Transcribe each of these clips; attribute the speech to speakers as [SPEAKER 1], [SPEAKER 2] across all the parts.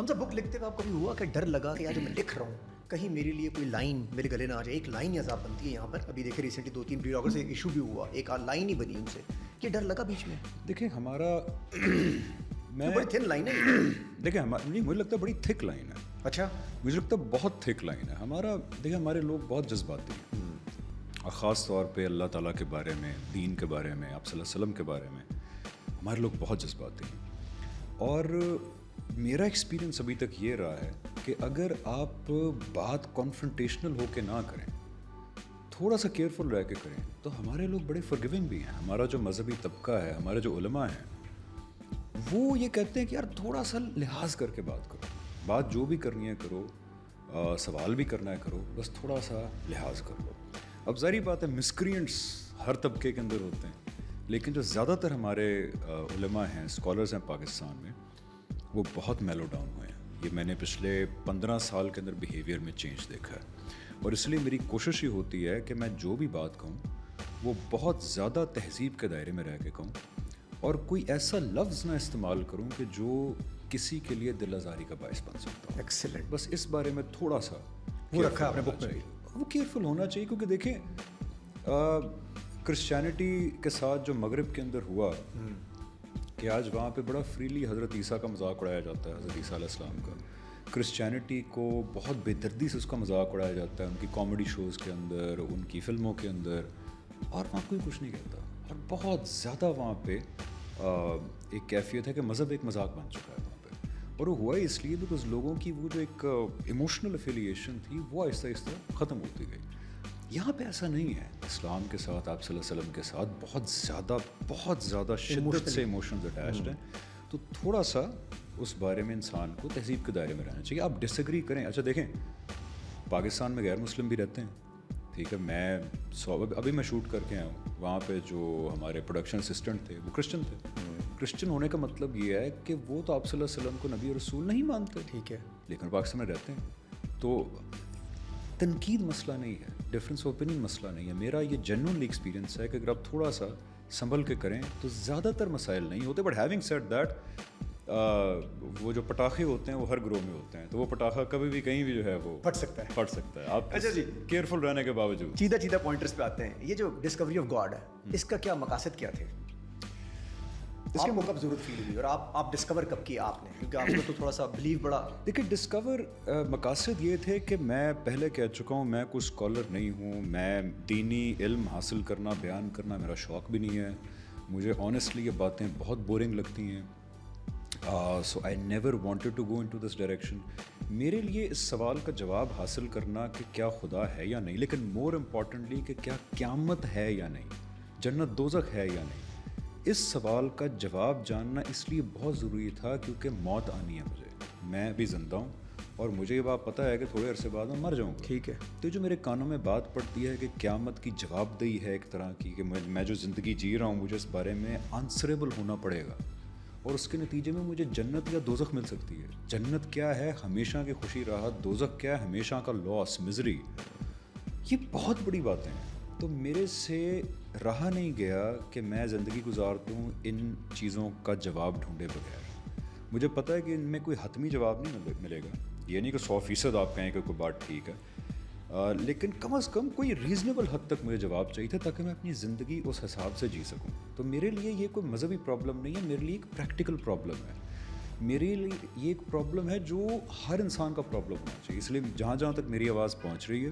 [SPEAKER 1] ہم سب بک لکھتے ہوئے آپ کبھی ہوا کہ ڈر لگا کہ یار جو میں لکھ رہا ہوں کہیں میرے لیے کوئی لائن میرے گلے نہ آ جائے؟ ایک لائن عذاب بنتی ہے یہاں پر. ابھی دیکھیں ریسنٹلی 2-3 بلاگر سے ایشو بھی ہوا, ایک لائن ہی بنی ان سے, یہ ڈر لگا بیچ میں؟
[SPEAKER 2] دیکھیں ہمارا
[SPEAKER 1] بڑی تھن لائن ہے.
[SPEAKER 2] دیکھیں مجھے لگتا ہے بڑی تھک لائن ہے.
[SPEAKER 1] اچھا,
[SPEAKER 2] مجھے لگتا ہے بہت تھک لائن ہے ہمارا. دیکھیں ہمارے لوگ بہت جذباتی ہیں, اور خاص طور پہ اللہ تعالیٰ کے بارے میں, دین کے بارے میں, آپ صلی اللہ علیہ وسلم کے بارے میں ہمارے لوگ بہت جذباتی ہیں. اور میرا ایکسپیرینس ابھی تک یہ رہا ہے کہ اگر آپ بات کانفرنٹیشنل ہو کے نہ کریں, تھوڑا سا کیئرفل رہ کے کریں, تو ہمارے لوگ بڑے فرگیونگ بھی ہیں. ہمارا جو مذہبی طبقہ ہے, ہمارے جو علماء ہیں, وہ یہ کہتے ہیں کہ یار تھوڑا سا لحاظ کر کے بات کرو, بات جو بھی کرنی ہے کرو, سوال بھی کرنا ہے کرو, بس تھوڑا سا لحاظ کر لو. اب ظاہری بات ہے مسکرینٹس ہر طبقے کے اندر ہوتے ہیں, لیکن جو زیادہ تر ہمارے علماء ہیں, اسکالرز ہیں پاکستان میں, وہ بہت میلو ڈاؤن ہوئے ہیں. یہ میں نے پچھلے 15 سال کے اندر بیہیویئر میں چینج دیکھا ہے. اور اس لیے میری کوشش یہ ہوتی ہے کہ میں جو بھی بات کہوں وہ بہت زیادہ تہذیب کے دائرے میں رہ کے کہوں, اور کوئی ایسا لفظ نہ استعمال کروں کہ جو کسی کے لیے دل آزاری کا باعث بن سکتا ہو.
[SPEAKER 1] ایکسیلنٹ.
[SPEAKER 2] بس اس بارے میں تھوڑا سا
[SPEAKER 1] وہ رکھا آپ نے بک میں,
[SPEAKER 2] وہ کیئرفل ہونا چاہیے. کیونکہ دیکھیں کرسچینٹی کے ساتھ جو مغرب کے اندر ہوا کہ آج وہاں پہ بڑا فریلی حضرت عیسیٰ کا مذاق اڑایا جاتا ہے, حضرت عیسیٰ علیہ السلام کا. کرسچینٹی کو بہت بے دردی سے اس کا مذاق اڑایا جاتا ہے, ان کی کامیڈی شوز کے اندر, ان کی فلموں کے اندر, اور وہاں کوئی کچھ نہیں کہتا. اور بہت زیادہ وہاں پہ ایک کیفیت ہے کہ مذہب ایک مذاق بن چکا ہے وہاں پہ. اور وہ ہوا اس لیے بیکاز لوگوں کی وہ جو ایک ایموشنل افیلیشن تھی وہ آہستہ آہستہ ختم ہوتی گئی. یہاں پہ ایسا نہیں ہے. اسلام کے ساتھ, آپ صلی اللہ علیہ وسلم کے ساتھ بہت زیادہ شدت سے ایموشنز اٹیچڈ ہیں. تو تھوڑا سا اس بارے میں انسان کو تہذیب کے دائرے میں رہنا چاہیے. آپ ڈس ایگری کریں. اچھا دیکھیں, پاکستان میں غیر مسلم بھی رہتے ہیں, ٹھیک ہے. میں ابھی میں شوٹ کر کے آیا ہوں, وہاں پہ جو ہمارے پروڈکشن اسسٹنٹ تھے وہ کرسچن تھے. کرسچن ہونے کا مطلب یہ ہے کہ وہ تو آپ صلی اللہ علیہ وسلم کو نبی اور رسول نہیں مانتے,
[SPEAKER 1] ٹھیک ہے,
[SPEAKER 2] لیکن پاکستان میں رہتے ہیں. تو تنقید مسئلہ نہیں ہے, ڈفرینس آف اوپینین مسئلہ نہیں ہے. میرا یہ جنرلی ایکسپیرینس ہے کہ اگر آپ تھوڑا سا سنبھل کے کریں تو زیادہ تر مسائل نہیں ہوتے. بٹ ہیونگ سیڈ دیٹ, وہ جو پٹاخے ہوتے ہیں وہ ہر گروہ میں ہوتے ہیں, تو وہ پٹاخہ کبھی بھی کہیں بھی جو ہے وہ
[SPEAKER 1] پھٹ سکتا ہے.
[SPEAKER 2] آپ
[SPEAKER 1] اچھا جی,
[SPEAKER 2] کیئرفل رہنے کے باوجود.
[SPEAKER 1] چیدہ پوائنٹرز پہ آتے ہیں. یہ جو ڈسکوری آف گاڈ ہے, اس کا کیا مقاصد کیا تھے؟ اس کو کب ضرورت فیل ہوئی, اور آپ ڈسکور کب کیا آپ نے؟ کیونکہ آپ کو تو تھوڑا سا بلیو بڑا.
[SPEAKER 2] دیکھیں ڈسکور مقاصد یہ تھے کہ میں پہلے کہہ چکا ہوں, میں کوئی اسکالر نہیں ہوں. میں دینی علم حاصل کرنا, بیان کرنا میرا شوق بھی نہیں ہے. مجھے آنیسٹلی یہ باتیں بہت بورنگ لگتی ہیں. So I never wanted to go into this direction. میرے لیے اس سوال کا جواب حاصل کرنا کہ کیا خدا ہے یا نہیں, لیکن مور امپورٹنٹلی کہ کیا قیامت ہے یا نہیں, جنت دوزخ ہے یا نہیں, اس سوال کا جواب جاننا اس لیے بہت ضروری تھا کیونکہ موت آنی ہے مجھے. میں ابھی زندہ ہوں اور مجھے یہ بات پتہ ہے کہ تھوڑے عرصے بعد میں مر جاؤں گا.
[SPEAKER 1] ٹھیک ہے.
[SPEAKER 2] تو جو میرے کانوں میں بات پڑتی ہے کہ قیامت کی جواب دہی ہے ایک طرح کی, کہ میں جو زندگی جی رہا ہوں مجھے اس بارے میں آنسریبل ہونا پڑے گا, اور اس کے نتیجے میں مجھے جنت یا دوزخ مل سکتی ہے. جنت کیا ہے, ہمیشہ کی خوشی راحت. دوزخ کیا ہے, ہمیشہ کا لاس, مزری. یہ بہت بڑی باتیں ہیں. تو میرے سے رہا نہیں گیا کہ میں زندگی گزار دوں ان چیزوں کا جواب ڈھونڈے بغیر. مجھے پتہ ہے کہ ان میں کوئی حتمی جواب نہیں ملے گا. یہ نہیں کہ 100% آپ کہیں کہ کوئی بات ٹھیک ہے, لیکن کم از کم کوئی ریزنیبل حد تک مجھے جواب چاہیے تھا تاکہ میں اپنی زندگی اس حساب سے جی سکوں. تو میرے لیے یہ کوئی مذہبی پرابلم نہیں ہے, میرے لیے ایک پریکٹیکل پرابلم ہے. میرے لیے یہ ایک پرابلم ہے جو ہر انسان کا پرابلم ہونا چاہیے. اس لیے جہاں تک میری آواز پہنچ رہی ہے,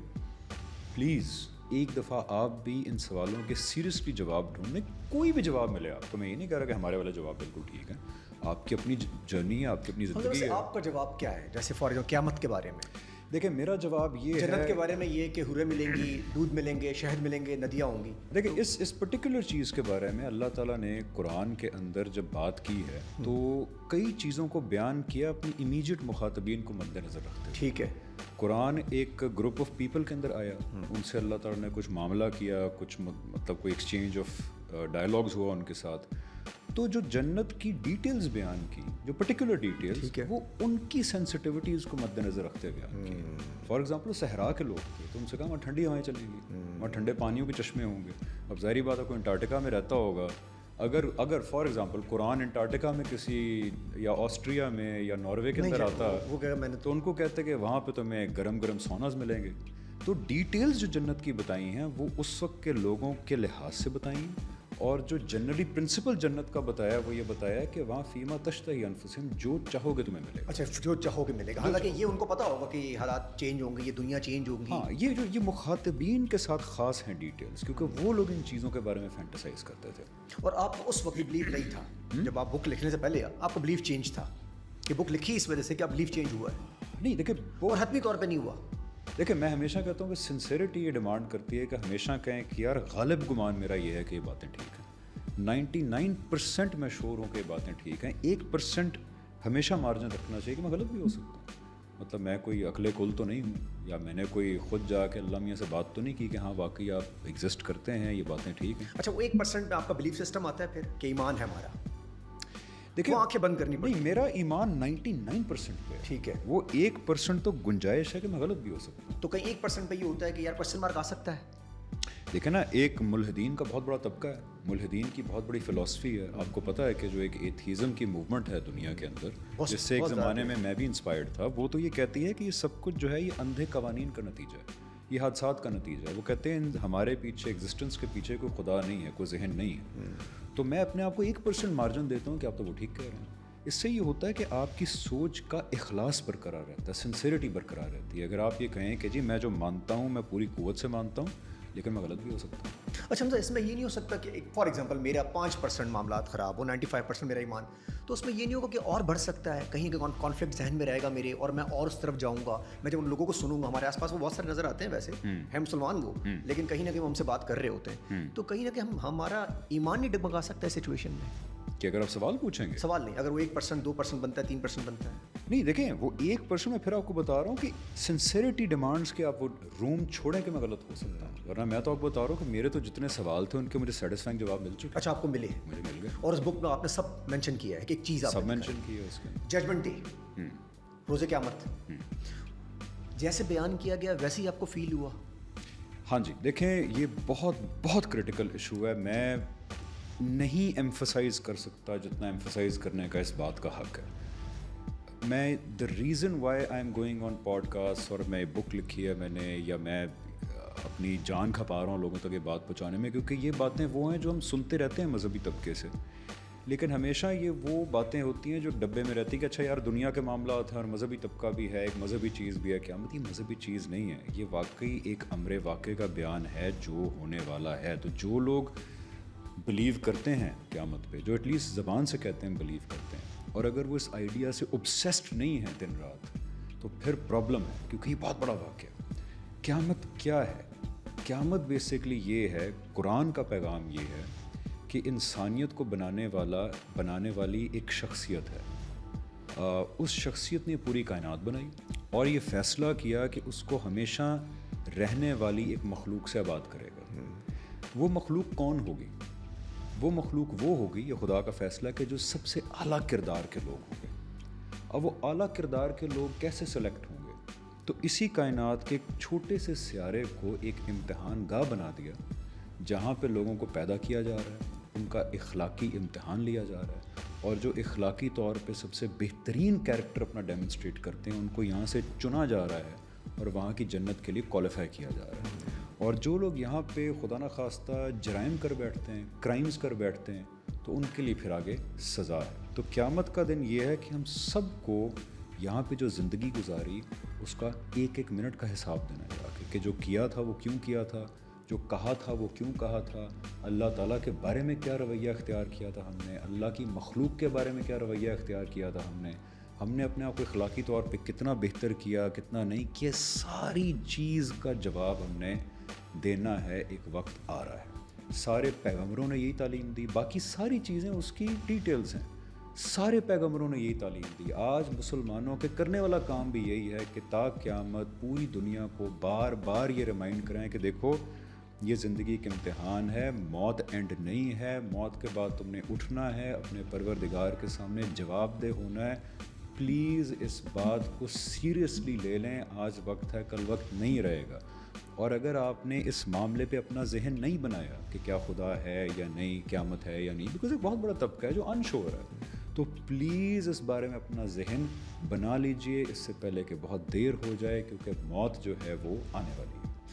[SPEAKER 2] پلیز ایک دفعہ آپ بھی ان سوالوں کے سیریسلی جواب ڈھونڈیں. کوئی بھی جواب ملے آپ کو, میں یہ نہیں کہہ رہا کہ ہمارے والا جواب بالکل ٹھیک ہے. آپ کی اپنی جرنی ہے, آپ کی اپنی زندگی ہے.
[SPEAKER 1] آپ کا جواب کیا ہے؟ جیسے فار ایگزامپل قیامت کے بارے میں
[SPEAKER 2] دیکھیں, میرا جواب یہ ہے.
[SPEAKER 1] جنت کے بارے میں یہ کہ حوریں ملیں گی, دودھ ملیں گے, شہد ملیں گے, ندیاں ہوں گی.
[SPEAKER 2] دیکھیں اس پرٹیکولر چیز کے بارے میں اللہ تعالیٰ نے قرآن کے اندر جب بات کی ہے تو کئی چیزوں کو بیان کیا اپنی امیجیٹ مخاطبین کو مد نظر رکھتے.
[SPEAKER 1] ٹھیک ہے.
[SPEAKER 2] قرآن ایک گروپ آف پیپل کے اندر آیا, ان سے اللہ تعالیٰ نے کچھ معاملہ کیا, کچھ مطلب کوئی ایکسچینج آف ڈائلاگز ہوا ان کے ساتھ. تو جو جنت کی ڈیٹیلز بیان کی, جو پرٹیکولر ڈیٹیلز, وہ ان کی سینسٹیوٹیز کو مد نظر رکھتے ہوئے بیان کی. فار ایگزامپل صحرا کے لوگ تھے تو ان سے کہا وہاں ٹھنڈی ہوائیں چلیں گی, وہاں ٹھنڈے پانیوں کے چشمے ہوں گے. اب ظاہری بات ہے کوئی انٹارکٹیکا میں رہتا ہوگا, اگر فار ایگزامپل قرآن انٹارکٹیکا میں کسی یا آسٹریا میں یا ناروے کے اندر آتا
[SPEAKER 1] وہ کہ میں نے
[SPEAKER 2] تو ان کو کہتے کہ وہاں پہ تمہیں گرم گرم سوناز ملیں گے. تو ڈیٹیلز جو جنت کی بتائی ہیں وہ اس وقت کے لوگوں کے لحاظ سے بتائی ہیں, اور جو جنرلی پرنسپل جنت کا بتایا وہ یہ بتایا کہ وہاں فیما تشتہی انفسہم, جو چاہو گے تمہیں ملے گا.
[SPEAKER 1] اچھا, جو چاہو گے ملے گا. حالانکہ یہ ان کو پتا ہوگا کہ حالات چینج ہوں گے, یہ دنیا چینج ہوگی.
[SPEAKER 2] ہاں, یہ مخاطبین کے ساتھ خاص ہیں ڈیٹیلز, کیونکہ وہ لوگ ان چیزوں کے بارے میں فینٹیسائز کرتے تھے.
[SPEAKER 1] اور آپ کو اس وقت بلیو نہیں تھا جب آپ بک لکھنے سے پہلے آپ کو بلیو چینج تھا کہ بک لکھی اس وجہ سے کہ آپ بلیو چینج ہوا ہے؟
[SPEAKER 2] نہیں دیکھیں,
[SPEAKER 1] اور حتمی طور پہ نہیں ہوا.
[SPEAKER 2] دیکھیں میں ہمیشہ کہتا ہوں کہ سنسیریٹی یہ ڈیمانڈ کرتی ہے کہ ہمیشہ کہیں کہ یار غالب گمان میرا یہ ہے کہ یہ باتیں ٹھیک ہیں. 99% میں شور ہوں کہ یہ باتیں ٹھیک ہیں. 1% ہمیشہ مارجن رکھنا چاہیے کہ میں غلط بھی ہو سکتا ہوں. مطلب میں کوئی عقل کل تو نہیں ہوں, یا میں نے کوئی خود جا کے اللہ میاں سے بات تو نہیں کی کہ ہاں واقعی آپ ایگزسٹ کرتے ہیں, یہ باتیں ٹھیک ہیں.
[SPEAKER 1] اچھا, وہ 1% میں آپ کا بلیف سسٹم آتا ہے پھر کہ ایمان ہے ہمارا,
[SPEAKER 2] دیکھیں
[SPEAKER 1] وہ آنکھیں بند کرنی پڑتی.
[SPEAKER 2] نہیں, میرا ایمان 99% پہ ہے.
[SPEAKER 1] ٹھیک ہے,
[SPEAKER 2] وہ 1% تو گنجائش ہے کہ میں غلط بھی ہو سکتا ہوں.
[SPEAKER 1] تو کہیں 1% پہ یہ ہوتا ہے کہ یار کوشچن مارک آ سکتا ہے.
[SPEAKER 2] دیکھیں نا, ایک ملحدین کا بہت بڑا طبقہ ہے, ملحدین کی بہت بڑی فلسفی ہے. آپ کو پتہ ہے کہ جو ایک ایتھیزم کی موومنٹ ہے دنیا کے اندر, جس سے ایک زمانے میں بھی انسپائرڈ تھا, وہ تو یہ کہتی ہے کہ یہ سب کچھ جو ہے یہ اندھے قوانین کا نتیجہ ہے, یہ حادثات کا نتیجہ ہے. وہ کہتے ہیں ہمارے پیچھے ایگزسٹنس کے پیچھے کوئی خدا نہیں ہے, کوئی ذہن نہیں ہے. تو میں اپنے آپ کو 1% مارجن دیتا ہوں کہ آپ تو وہ ٹھیک کہہ رہے ہیں. اس سے یہ ہوتا ہے کہ آپ کی سوچ کا اخلاص برقرار رہتا ہے, سنسیریٹی برقرار رہتی ہے. اگر آپ یہ کہیں کہ جی میں جو مانتا ہوں میں پوری قوت سے مانتا ہوں, لیکن میں غلط بھی ہو سکتا ہوں.
[SPEAKER 1] اچھا, مطلب اس میں یہ نہیں ہو سکتا کہ فار ایگزامپل میرا 5% معاملات خراب ہو, 95% میرا ایمان, تو اس میں یہ نہیں ہوگا کہ اور بڑھ سکتا ہے, کہیں کانفلکٹ ذہن میں رہے گا میرے, اور میں اور اس طرف جاؤں گا. میں جب ان لوگوں کو سنوں گا, ہمارے آس پاس وہ بہت سارے نظر آتے ہیں ویسے ہیں مسلمان وہ, لیکن کہیں نہ کہیں وہ ہم سے بات کر رہے ہوتے ہیں, تو کہیں نہ کہیں ہمارا ایمان نہیں ڈگمگا سکتا ہے سچویشن میں.
[SPEAKER 2] کہ اگر آپ سوال پوچھیں گے,
[SPEAKER 1] سوال نہیں, اگر وہ 1% 2% بنتا ہے 3% بنتا ہے.
[SPEAKER 2] نہیں دیکھیں, وہ 1% میں پھر آپ کو بتا رہا ہوں کہ سنسیریٹی ڈیمانڈس کہ آپ وہ روم چھوڑیں کہ میں غلط ہو سکتا ہوں, ورنہ میں تو آپ کو بتا رہا ہوں کہ میرے تو جتنے سوال تھے ان کے مجھے سیٹسفائنگ جواب مل چکے.
[SPEAKER 1] اچھا, آپ کو ملے؟
[SPEAKER 2] مجھے مل گئے.
[SPEAKER 1] اور اس بک میں آپ نے سب مینشن کیا ہے کہ ایک چیز آپ
[SPEAKER 2] سب مینشن کی ہے اس کے,
[SPEAKER 1] ججمنٹ ڈے, روز قیامت, جیسے بیان کیا گیا ویسے ہی آپ کو فیل ہوا؟
[SPEAKER 2] ہاں جی. دیکھیں یہ بہت بہت کرٹیکل ایشو ہے, میں نہیں ایمفسائز کر سکتا جتنا ایمفسائز کرنے کا اس بات کا حق ہے. میں the reason why I am going on podcast, اور میں بک لکھی ہے میں نے, یا میں اپنی جان کھپا رہا ہوں لوگوں تک یہ بات پہنچانے میں, کیونکہ یہ باتیں وہ ہیں جو ہم سنتے رہتے ہیں مذہبی طبقے سے, لیکن ہمیشہ یہ وہ باتیں ہوتی ہیں جو ڈبے میں رہتی کہ اچھا یار دنیا کے معاملات ہیں اور مذہبی طبقہ بھی ہے, ایک مذہبی چیز بھی ہے. قیامت یہ مذہبی چیز نہیں ہے, یہ واقعی ایک امر واقع کا بیان ہے جو ہونے والا ہے. تو جو لوگ بلیو کرتے ہیں قیامت پہ, جو ایٹ لیسٹ زبان سے کہتے ہیں بلیو کرتے ہیں, اور اگر وہ اس آئیڈیا سے اوبسیسڈ نہیں ہیں دن رات, تو پھر پرابلم ہے, کیونکہ یہ بہت بڑا واقعہ ہے. قیامت کیا ہے؟ قیامت بیسکلی یہ ہے, قرآن کا پیغام یہ ہے کہ انسانیت کو بنانے والی ایک شخصیت ہے. اس شخصیت نے پوری کائنات بنائی اور یہ فیصلہ کیا کہ اس کو ہمیشہ رہنے والی ایک مخلوق سے آباد کرے گا. وہ مخلوق کون ہوگی؟ وہ مخلوق وہ ہوگی, یہ خدا کا فیصلہ, کہ جو سب سے اعلیٰ کردار کے لوگ ہوں گے. اب وہ اعلیٰ کردار کے لوگ کیسے سلیکٹ ہوں گے؟ تو اسی کائنات کے ایک چھوٹے سے سیارے کو ایک امتحان گاہ بنا دیا, جہاں پہ لوگوں کو پیدا کیا جا رہا ہے, ان کا اخلاقی امتحان لیا جا رہا ہے, اور جو اخلاقی طور پہ سب سے بہترین کیریکٹر اپنا ڈیمونسٹریٹ کرتے ہیں ان کو یہاں سے چنا جا رہا ہے اور وہاں کی جنت کے لیے کوالیفائی کیا جا رہا ہے. اور جو لوگ یہاں پہ خدا نخواستہ جرائم کر بیٹھتے ہیں, کرائمز کر بیٹھتے ہیں, تو ان کے لیے پھر آگے سزا ہے. تو قیامت کا دن یہ ہے کہ ہم سب کو یہاں پہ جو زندگی گزاری اس کا ایک ایک منٹ کا حساب دینا ہے جا کے, کہ جو کیا تھا وہ کیوں کیا تھا, جو کہا تھا وہ کیوں کہا تھا, اللہ تعالیٰ کے بارے میں کیا رویہ اختیار کیا تھا ہم نے, اللہ کی مخلوق کے بارے میں کیا رویہ اختیار کیا تھا ہم نے اپنے آپ کو اخلاقی طور پہ کتنا بہتر کیا, کتنا نہیں کیا, ساری چیز کا جواب ہم نے دینا ہے. ایک وقت آ رہا ہے, سارے پیغمبروں نے یہی تعلیم دی, باقی ساری چیزیں اس کی ڈیٹیلز ہیں, سارے پیغمبروں نے یہی تعلیم دی. آج مسلمانوں کے کرنے والا کام بھی یہی ہے کہ تا قیامت پوری دنیا کو بار بار یہ ریمائنڈ کریں کہ دیکھو یہ زندگی کا امتحان ہے, موت اینڈ نہیں ہے, موت کے بعد تم نے اٹھنا ہے, اپنے پروردگار کے سامنے جواب دہ ہونا ہے. پلیز اس بات کو سیریسلی لے لیں. آج وقت ہے, کل وقت نہیں رہے گا. اور اگر آپ نے اس معاملے پہ اپنا ذہن نہیں بنایا کہ کیا خدا ہے یا نہیں, قیامت ہے یا نہیں, بیکاز ایک بہت بڑا طبقہ ہے جو انشور ہے, تو پلیز اس بارے میں اپنا ذہن بنا لیجئے اس سے پہلے کہ بہت دیر ہو جائے, کیونکہ موت جو ہے وہ آنے والی ہے.